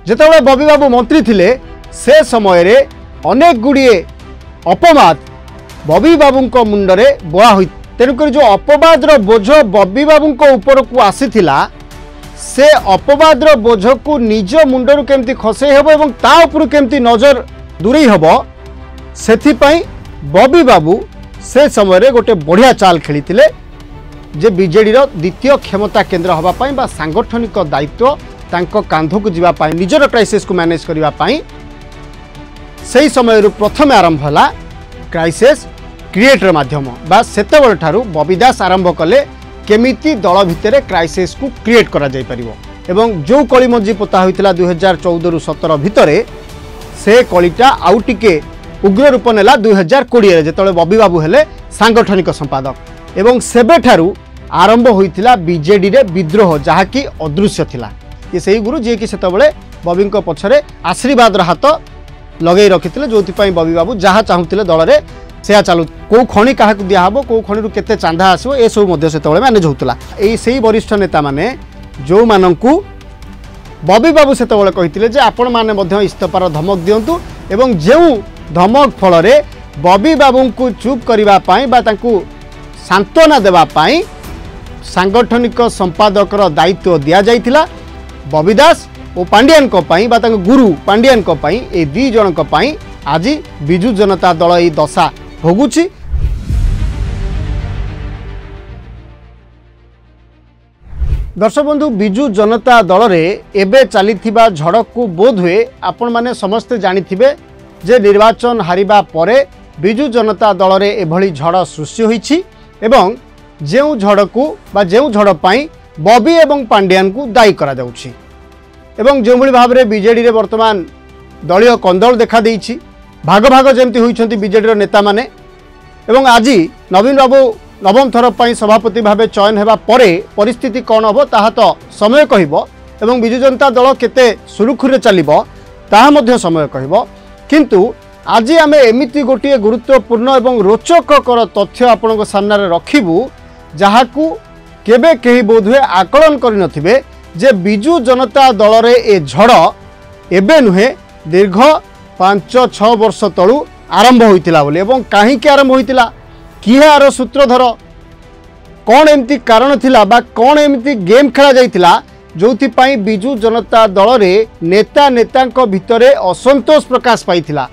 जेतेबेले बबी बाबू मंत्री थिले से समय रे अनेक गुड़िए अपवाद बबी बाबू मुंडरे बोआ हुई। तेणुक जो अपवादर बोझ बबी बाबू ऊपर को आसीथिला से अपवादर बोझ को निज मुंडरू केमती खसई हेबो एवं ता ऊपर केमती नजर दूरे हेबो सेथिपाई बबी बाबू से समय रे गोटे बढ़िया चाल खेली जे बीजेडी द्वितीय क्षमता केन्द्र होगापाई बा सांगठनिक दायित्व तांको कांध को जीवापाई निजर क्राइसिस को मैनेज करने से समय प्रथम आरंभ है क्राइसिस क्रिएटर माध्यम बा सेतेबेल ठारू बबी दास आरंभ कले केमिति दल भितर क्राइसिस को क्रिएट करा जाय परिबो एवं जो कली मंजी पोता होइतिला 2014 रु 17 भितर से कलिटा आउ टिके उग्र रूप नेला 2020 जेतले बबी बाबू हेले सांगठनिक संपादक एवं सेबे ठारू आरंभ होइतिला बीजेडी रे विद्रोह जहाँकि अदृश्य थिला। ये सही गुरु जी कि सेतबेले बबी पछरे आशीर्वाद हाथ लगे रखिते जो बबी बाबू जहाँ चाहूले दल में से चालू कौ खणी क्या दिहब कौ खणी केते चांदा आसो ए सब से मैनेज होता यही वरिष्ठ नेता माने जो मानू बबी बाबू से कहते आपण मैंने इस्तफार धमक दिंतु एवं जो धमक फल बबी बाबू को चुप करने सांत्वना देवाई सांगठनिक संपादकर दायित्व दि जाइथिला बबी दास और पांडियान गुरु पांडियान ए दी जन आज बिजु जनता दल ये दशा भोगुची। दर्शक बंधु बिजु जनता दल रे एबे चलीथिबा झड़ को बोध हुए आपण माने समस्ते जानिथिबे जे निर्वाचन हारिबा परे बिजु जनता दल रे एभली झड़ सृष्टि होईछि एवं जेउ झड़ को बा जेउ झड़ पाई बबी एवं पांडियान को दायी करा जाउछि एवं जो भाव में बीजेडी रे वर्तमान दलीय कंदल देखा देइछि भाग भाग जमती होइछंती बीजेडी नेता माने एवं आज नवीन बाबू नवम थर पर सभापति भाव चयन हेबा परे परिस्थिति कौन हम ताहा तो समय कहबो एवं बिजु जनता दल केते सुरुखुरे चलिबो ताहा मध्य समय कहबो किंतु आज आमे एमिति गोटे गुरुत्वपूर्ण एवं रोचकर तथ्य आपन सामने रखिबू जहाकू केबे केही बोधुए आकलन करि नथिबे जे बिजु जनता दल रे ए झड़ एबे नुहे दीर्घ 5-6 वर्ष तलू आरंभ होइतिला बोले एवं काहे के आरंभ होइतिला किए आर सूत्रधर कौन एमती कारण थिला बा कौन एमती गेम खेला जाइतिला जोथि पई बिजु जनता दल रे नेता नेतांको भितरे असंतोष प्रकाश पाइथिला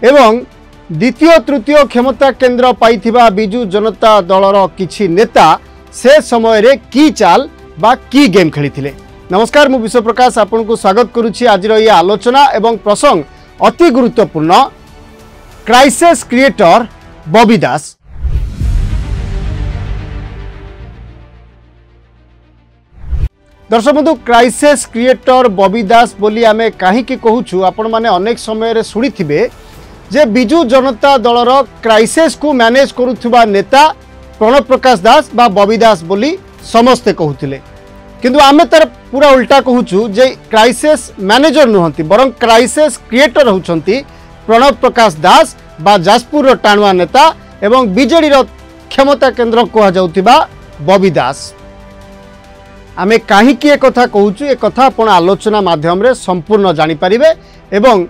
एवं द्वितीय तृतीय क्षमता केन्द्र पाइथिबा बिजु जनता दलर किछि नेता से समय रे की चाल बा की गेम खेली। नमस्कार मु विश्व प्रकाश आपन को स्वागत करुछि। आज ये आलोचना एवं प्रसंग अति गुरुत्वपूर्ण क्राइसिस क्रिएटर बबी दास। दर्शक बंधु क्राइसिस क्रिएटर बबी दास बोली आमे काहे कि कहूछु आपण माने अनेक समय रे सुनिथिबे जे बिजु जनता दलर क्राइसिस को मैनेज करुथुबा नेता प्रणव प्रकाश दास बा बबी दास बोली समस्ते कहूतिले किंतु आमे तार पूरा उल्टा कहूछु जे क्राइसिस मैनेजर नुहंती बरं क्राइसिस क्रिएटर होउछंती प्रणव प्रकाश दास बा जाजपुर टाणुआ नेता एवं बीजेडी क्षमता केन्द्र कह जाउतिबा बबी दास। आमे काहे कि ए कथा कहूछु ए कथा आपण आलोचना माध्यम रे संपूर्ण जानि परिबे एवं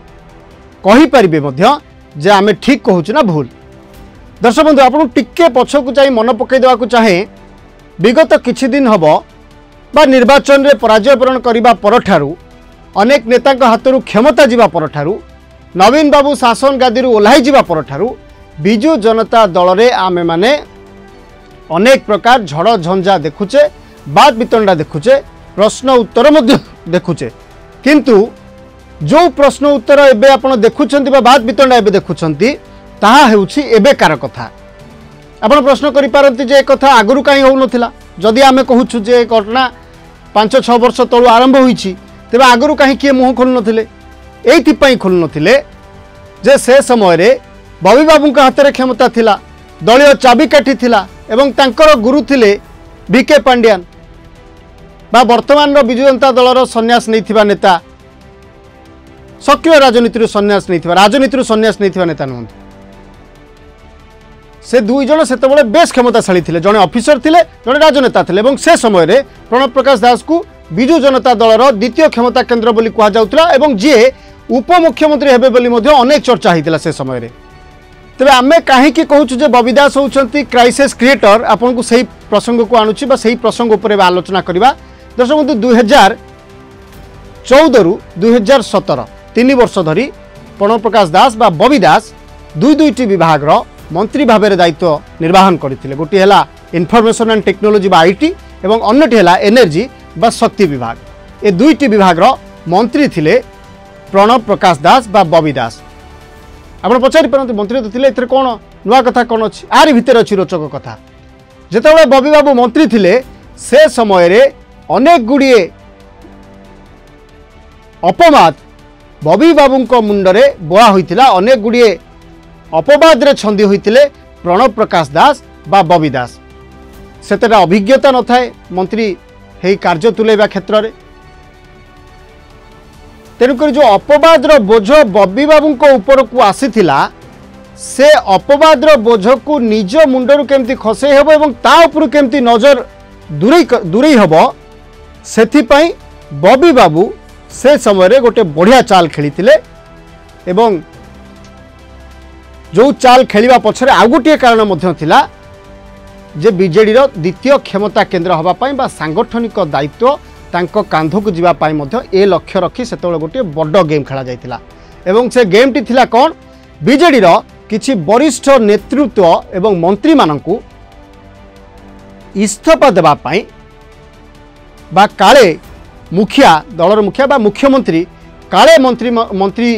कहि परिबे मध्य जे आमे ठीक कहूछु ना भूल। दर्शक बंधु आपण टिके पछकु चाहि मन पकई देवा को चाहे विगत किछि दिन हबो बा निर्वाचन रे पराजय वरण करिबा परठारु अनेक नेतांक हाथरू क्षमता जीवा परठारु नवीन बाबू शासन गादीरु ओल्हाई जीवा परठारु बिजु जनता दल रे आमे माने अनेक प्रकार झड़ झंझा देखुचे बात वितंडा देखुचे प्रश्न उत्तर मध्य देखुचे किंतु जो प्रश्न उत्तर एबे आपण देखुछंती बा बात वितंडा एबे देखुछंती ताहा हेउछि एबेकार कथा। आपण प्रश्न करि पारंती जे कथा आगरु काई हो नथिला जदि आमे कहूछु जे घटना 5-6 वर्ष तलू आरंभ होईछि तेबे आगरु काहे किए मुह खोल नथिले एइथि पई खोल नथिले जे से समय रे बबी बाबू का हाथ रे क्षमता थिला दलीय चाबिकाठी थिला एवं तांकर गुरु थिले बीके पांडियान बा वर्तमान बिजु जनता दलर सन्यास नैथिबा नेता सक्रिय राजनीति सन्यास नैथिबा राजनीति सन्यास नैथिबा नेता नहंती से दुई जन सेतबेले बेस क्षमताशाली थिले जने ऑफिसर थिले जने राजनेता थिले एवं से समय रे प्रणव प्रकाश दास को विजु जनता दलर द्वितीय क्षमता केन्द्र बोली कहा जाउतला एवं जी उपमुख्यमंत्री हेबे बोली मध्य अनेक चर्चा होता से समय रे। तेबे आमे काहे कि कहूछु जे बबी दास होउछंती क्राइसिस क्रिएटर आपन को सही प्रसंग को आणुछि बा सही प्रसंग ऊपर आलोचना करबा। दर्शक बंधु 2014 रु 2017 3 वर्ष धरी प्रणव प्रकाश दास बा बबी दास दुईटी विभाग रो मंत्री भाबे दायित्व निर्वाहन करथिले। गोटी हला इनफॉरमेशन एंड टेक्नोलॉजी बा आईटी एवं अन्यटी हला एनर्जी बा शक्ति विभाग। ए दुईटी विभाग रो मंत्री थिले प्रणव प्रकाश दास बा बबी दास। आपण पचारि पारंतु मंत्री तो थिले एथरे कोन नुआ कथा कोन अछि आरि भितर अछि रोचक कथा। जेतेबेले बबी बाबू मंत्री थिले से समय रे अनेक गुड़िए अपवाद बबी बाबू मुंडरे बोआ होइतिला। अनेक गुड़िए अपवाद रे छंदी होइतिले प्रणव प्रकाश दास बा बबी दास। सेतेटा अभिज्ञता न थाए मंत्री हेई कार्य तुलेबा क्षेत्र रे। तेणुक जो अपवाद बोझ बबी बाबू ऊपर को आसीथिला से अपवाद बोझ को निज मुंडरू केमती खसई हेबो एवं ता ऊपर केमती नजर दूरे हेबो सेथिपाई बबी बाबू से समय रे गोटे बढ़िया चाल खेलिथिले। एवं जो चाल खेलिबा पछरे आ गोटे कारण मध्य थिला जे बीजेडी रो द्वितीय क्षमता केन्द्र हबा पई बा सांगठनिक दायित्व तांको कांध को जीवा पाई मध्य ए लक्ष्य रखी सेतोले गोटे बड़ गेम खेला जायतिला। एवं से गेम टी थिला कोन बीजेडी रो किछि वरिष्ठ नेतृत्व एवं मंत्री मानकु इस्तीफा देबा पाई बा काले मुखिया दलर मुखिया बा मुख्यमंत्री काले मंत्री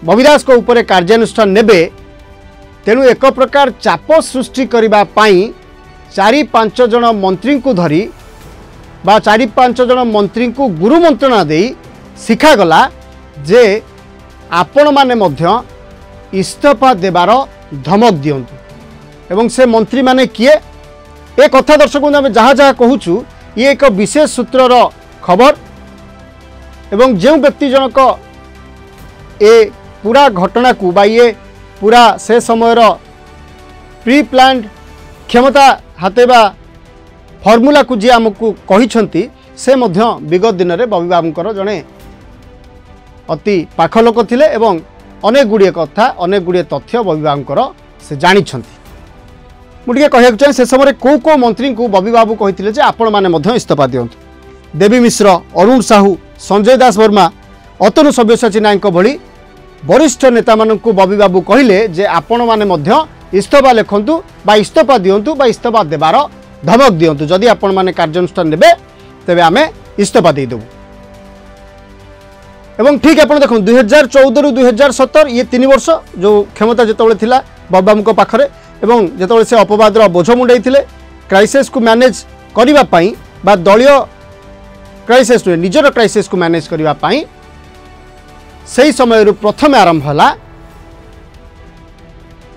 बबी दास को ऊपर कार्यानुष्ठान नेबे। तेणु एक प्रकार चाप सृष्टि करिबा पाई 4-5 जन मंत्री को धरी बा 4-5 जन मंत्री को गुरु मंत्रणा दे शिखागला जे आपण माने मध्य इस्तीफा देबार धमक दियंतु। एवं से मंत्री माने किए ए कथा दर्शक आम जहाँ जहाँ कहूँ ये एक विशेष सूत्रर खबर। एवं जो व्यक्ति जनक ए पूरा घटना को बा ये पूरा से समय प्री प्लान्ड क्षमता हातेबा फर्मूला को जी आमको कही से मध्य विगत दिन में बबी बाबूंकर जड़े अति पाख लोक थिले एवं अनेक गुड़िए कथा अनेक गुड़िए तथ्य बबी बाबूंकर से जानी। मुझे कहना चाहिए से समय कौ मंत्री को बबी बाबू कही जे आपण माने मध्य इस्तीफा दियंतु। देवी मिश्र, अरुण साहू, संजय दास वर्मा, अतनु सब्यसाची नायक भली वरिष्ठ नेता मानकु बबी बाबू कहले जे आपण माने मध्य इस्तीफा लिखंतु बा इस्तीफा दियंतु बा इस्तीफा देबार धमक दियंतु। जदि आपण माने कार्यानुष्ठान नेबे तेबे आमे इस्तीफा दे देबु। एवं ठीक आपण देखो 2014 रु 2017 ये 3 वर्ष जो क्षमता जेतबेले थिला बबी बाबूको पाखरे एवं जेतबेले से अपवादर बोझ मुंडई थिले क्राइसिस को मैनेज करिबा पई बा दलीय क्राइसिस निजर क्राइसिस को मैनेज करिबा पई सही समय प्रथम आरंभ होला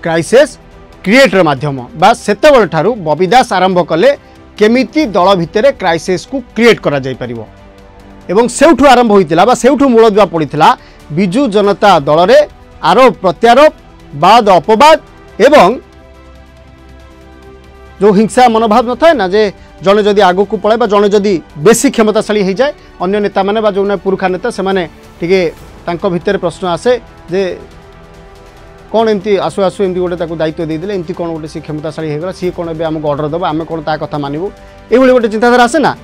क्राइसिस क्रिएटर माध्यम बा सेतेबेल ठारू बबी दास आरंभ कले केमिति दल भितर क्राइसिस को क्रिएट करा जाय परिबो। एवं सेउठू आरंभ होइतिला बा सेउठू मूल दुआ पड़िथिला बिजु जनता दल रे आरोप प्रत्यारोप बाद अपवाद एवं जो हिंसा मनोभाव न थाए ना जे जने जदि आगु को पळे बा जने जदि बेसी क्षमताशाली हो जाए अन्य नेता माने बा जो पुरुखा नेता से माने टिके तांको भितर प्रश्न आसे जे कौन एमती आसु आसु एमती गोटे ताको दायित्व दे दिले एमती कौन गोटे सी क्षमताशाली हो गला सी कौन एबे हमको ऑर्डर दबा आमे कौन ता कथा मानिबु एभली गोटे चिंताधारा आसे ना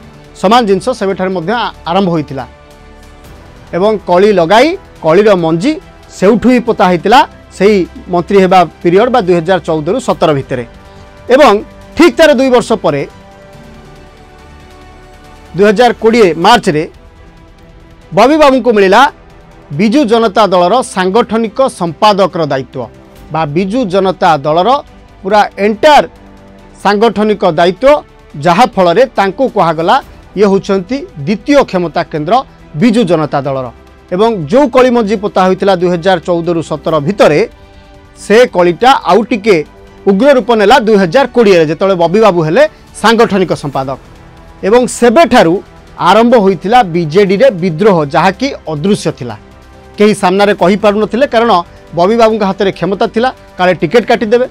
समान जिनस सेबेठार मध्य आरंभ होइतिला। एवं कली लगाई कलीर मंजी सेउठू ही पोता होइतिला सेही मंत्री हेबा पीरियड बा 2014 रु 17 भितरे। एवं ठीक तार 2 वर्ष परे 2020 मार्च रे बबी बाबू को मिला बिजु जनता दलर सांगठनिक संपादक दायित्व बा बिजु जनता दलर पूरा एंटायर सांगठनिक दायित्व जहा फल रे तांको कहागला ये होचंती द्वितीय क्षमता केन्द्र बिजु जनता दलर। एवं जो कली मंजी पोता होइतिला 2014 रु 17 भितरे से कलीटा आउ टिके उग्र रूप नेला 2020 रे जेतले बबी बाबू हेले सांगठनिक संपादक। एवं सेबेठारू आरंभ होइतिला बीजेडी रे विद्रोह जहाँकि अदृश्य थिला केही सामना रे कहि पारु नथिले कारण बबी बाबू हाथ में क्षमता थिला काले टिकेट काटिदेवे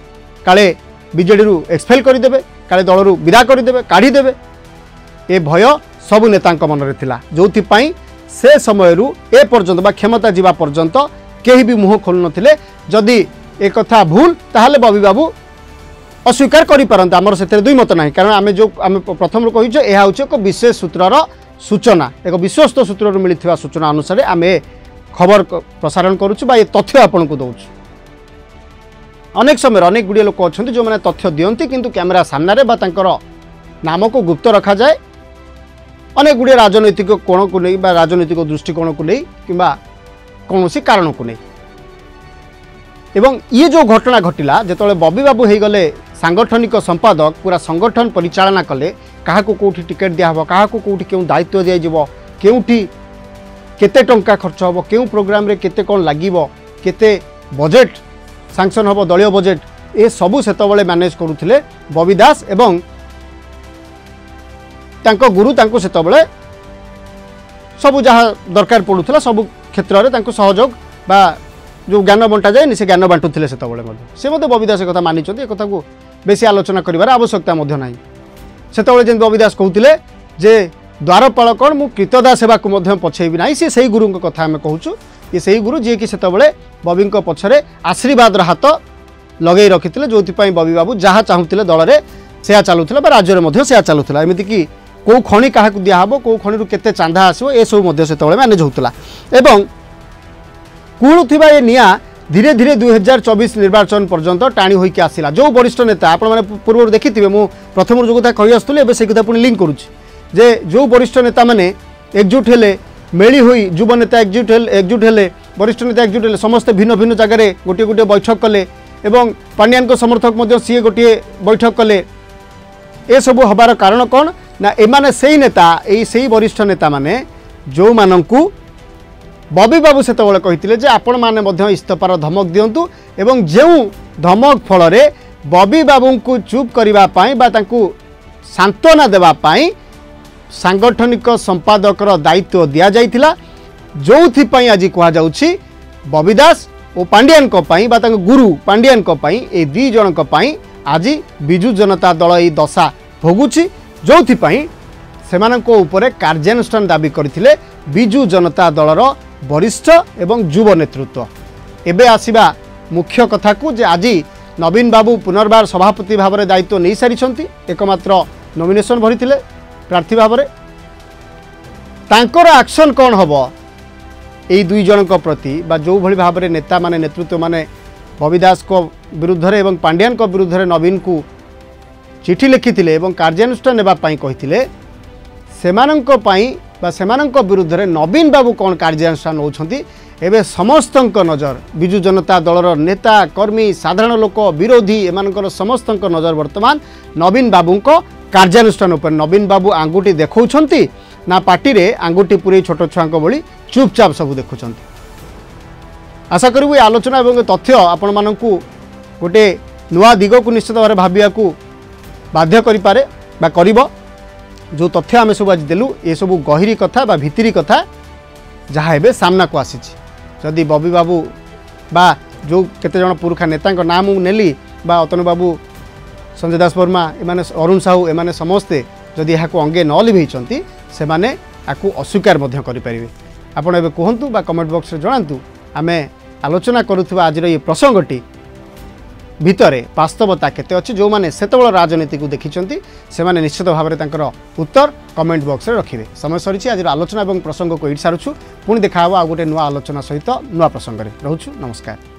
काले बीजेडी रु एक्सपेल करदेवे काले दल रु विदा करदेवे काढ़ीदेवे ए भय सबु नेता मनरे थिला जोथिपाई से समय ए पर्यंत बा क्षमता जीवा पर्यंत केही भी मुह खोलु नथिले जदि एक कथा भूल ताहले बबी बाबू अस्वीकार करि पारंत आमर सेते दुई मत नाही कारण आमे प्रथम रो कहिजो एहा होचे एक विशेष सूत्रर सूचना एक विश्वस्त सूत्र मिलिथिबा सूचना अनुसार आमे खबर प्रसारण करूछु बा ये तथ्य आपन को दउछु अनेक समय अनेक गुड़िया लोक अच्छा जो मैंने तथ्य दियंती किंतु कैमेरा सामने बा तांकर नाम को गुप्त रखा जाए अनेक गुड़िया राजनैतिक कोण को नहीं बा राजनैतिक दृष्टिकोण को नहीं किंबा कौन सी कारण को नहीं एवं ये जो घटना घटिला जेतले बबी बाबू हो गले सांगठनिक संपादक पूरा संगठन परिचालना कले क्या कौटी टिकेट दिहब क्या कौटी क्यों दायित्व दिज्व केउठी केते टंका खर्च हम क्यों प्रोग्राम रे केते कौन लागिबो केते बजेट सांक्शन हम दलीय बजेट ए सबू सेतबले मैनेज करुथिले बबी दास एवं तांको गुरु तांको सेतबले सबू जहाँ दरकार पड़ुथिला सबू क्षेत्र में तांको सहयोग बा जो ज्ञान बंटा जाए से ज्ञान बांटुथिले सेतबले से मते बबी दास कथा मानिछथि ए कथा को बेसी आलोचना करिवार आवश्यकता मध्य नाही सेतबले जेन बबी दास कहउथिले जे द्वारपाल कौन मु कृतदा सेवा को मध्य पछेबी ना सी से गुरु कथा आम कहूँ ये से गुरु जी कि से बबी पछरे आशीर्वाद हाथ लगे रखी जो बबी बाबू जहाँ चाहूले दल में से चलूला राज्य में से चलूला एमती कि कौ खनि क्या दिहब कौ खनि केते चांदा आसो ये सब से मैनेज होता एवं कूलुवा ये निआ धीरे धीरे 2024 निर्वाचन पर्यंत टाणी होइक आसिला जो वरिष्ठ नेता आपण माने पूर्व देखिथिबे मु प्रथम जो कथा कहि आस्तुले एबे से कथा पुणी लिंक करूछि जे जो वरिष्ठ नेता माने एकजुट हेले मेली हुई युव नेता एकजुट हेले वरिष्ठ नेता एकजुट हेले समस्त भिन्न भिन्न जगह गोटे गोटे बैठक कले एवं पांड्यान को समर्थक मध्य सी गोटे बैठक कले ए सब हबार कारण कौन ना एमाने सेही नेता से वरिष्ठ नेता माने जो मानंकु बबी बाबू से कहते जे आपण माने मध्य इस्तफार धमक दिंतु एवं जो धमक फल बबी बाबू को चुप करने बा तांकु सांत्वना देवाई सांगठनिक संपादकर दायित्व दि जाइथिला जोथिपाई आज कहुच्छी बबी दास और पांड्यान बा गुरु पांड्यान ए दी जन आज विजु जनता दल ये दशा भोगुची जोथिपाई सेमानंको उपरे कार्यानुष्ठान दाबी करथिले विजु जनता दलर वरिष्ठ एवं युव नेतृत्व एबे आसीबा मुख्य कथा को जे आज नवीन बाबू पुनर्बार सभापति भाव में दायित्व नहीं सारी एकमात्र नॉमिनेशन भरी प्रार्थी भाव में तांकर एक्शन कौन हम यही दुई जन प्रति बा जो भली भाव में नेता माने नेतृत्व माने बबी दास को विरुद्ध रे एवं पांड्यान को विरुद्ध रे नवीन को चिठी लिखिथिले एवं कार्यानुष्ठान नेबा पई कहिथिले सेमानंको पई बा सेमानंको विरुद्ध रे नवीन बाबू कौन कार्यानुष्ठान होउछंती एबे समस्तंक नजर विजु जनता दलर नेता कर्मी साधारण लोक विरोधी एमानकर समस्तंक नजर वर्तमान नवीन बाबूंको कार्यानुष्ठान उपर नवीन बाबू आंगुठी देखौछंती ना पार्टी रे आंगुठी पूरे छोट छुआंक भली चुपचाप सब देखुछंती आशा करू आलोचना एवं तथ्य आपण मानकू गोटे नुआ दिग को निश्चित भाव भाविया को बाध्य करि पारे बा करिवो जो तथ्य आम सब आज देलु ये सब गहिरी कथा बा भितरी कथा जहाँ एबे सामना को आसीछि जदि बबी बाबू बा जो केते जन पुरुखा नेता नाम नेली बा अतनु बाबू संजय दास वर्मा एमाने अरुण साहू एमाने समस्ते जदि यहाँ अंगे न लिभेइचंती से माने आकु अस्वीकार मध्य करि परिबे आपण एबे कहंतु बा कमेंट बॉक्स रे जणांतु आमे आलोचना करुथबा आज ये प्रसंगटी भितरे वास्तवता केते अछि जो माने सेतबळ राजनीति को देखिचंती से माने निश्चित भाव में तांकर उत्तर कमेंट बॉक्स रे रखिबे समय सरीछि आज आलोचना एवं प्रसंग को इट सारुछु पुणी देखा आ गोटे नुआ आलोचना सहित नुआ प्रसंग रे रहउछु नमस्कार।